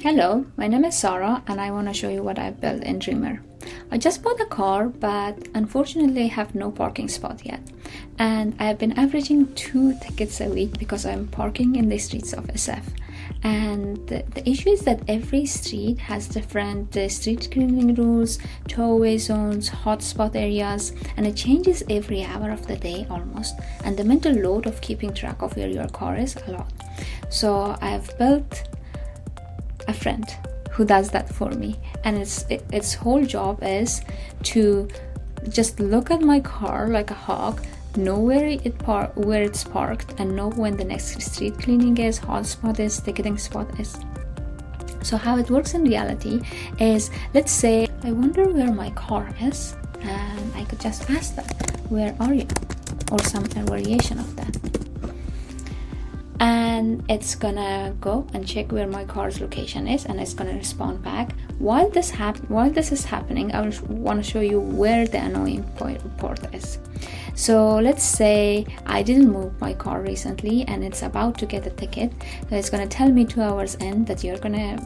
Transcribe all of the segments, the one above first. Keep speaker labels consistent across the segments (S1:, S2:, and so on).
S1: Hello, my name is Sara and I want to show you what I've built in Dreamer. I just bought a car, but unfortunately I have no parking spot yet. And I have been averaging 2 tickets a week because I'm parking in the streets of SF. And the issue is that every street has different street cleaning rules, tollway zones, hotspot areas, and it changes every hour of the day almost. And the mental load of keeping track of where your car is a lot. So I've built a friend who does that for me, and its whole job is to just look at my car like a hawk, know where it's parked, and know when the next street cleaning is, hotspot is, ticketing spot is. So how it works in reality is, let's say I wonder where my car is, and I could just ask that, where are you, or some variation of that. And it's gonna go and check where my car's location is, and it's gonna respond back. While this is happening, I want to show you where the annoying part is. So let's say I didn't move my car recently and it's about to get a ticket. So it's gonna tell me 2 hours in that you're gonna,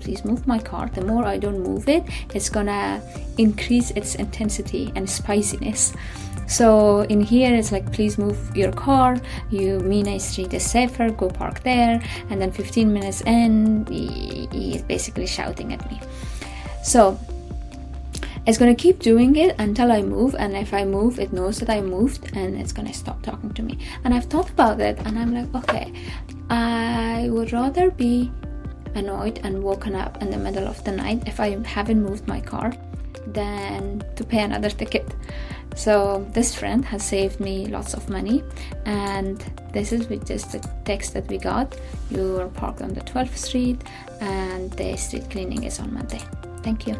S1: please move my car. The more I don't move it, it's gonna increase its intensity and spiciness. So in here it's like, please move your car, Mina Street is safer, go park there. And then 15 minutes in, he is basically shouting at me. So it's gonna keep doing it until I move, and if I move, it knows that I moved and it's gonna stop talking to me. And I've thought about it and I'm like, okay, I would rather be annoyed and woken up in the middle of the night if I haven't moved my car than to pay another ticket. So this friend has saved me lots of money, and this is with just the text that we got. You are parked on the 12th street and the street cleaning is on Monday. Thank you.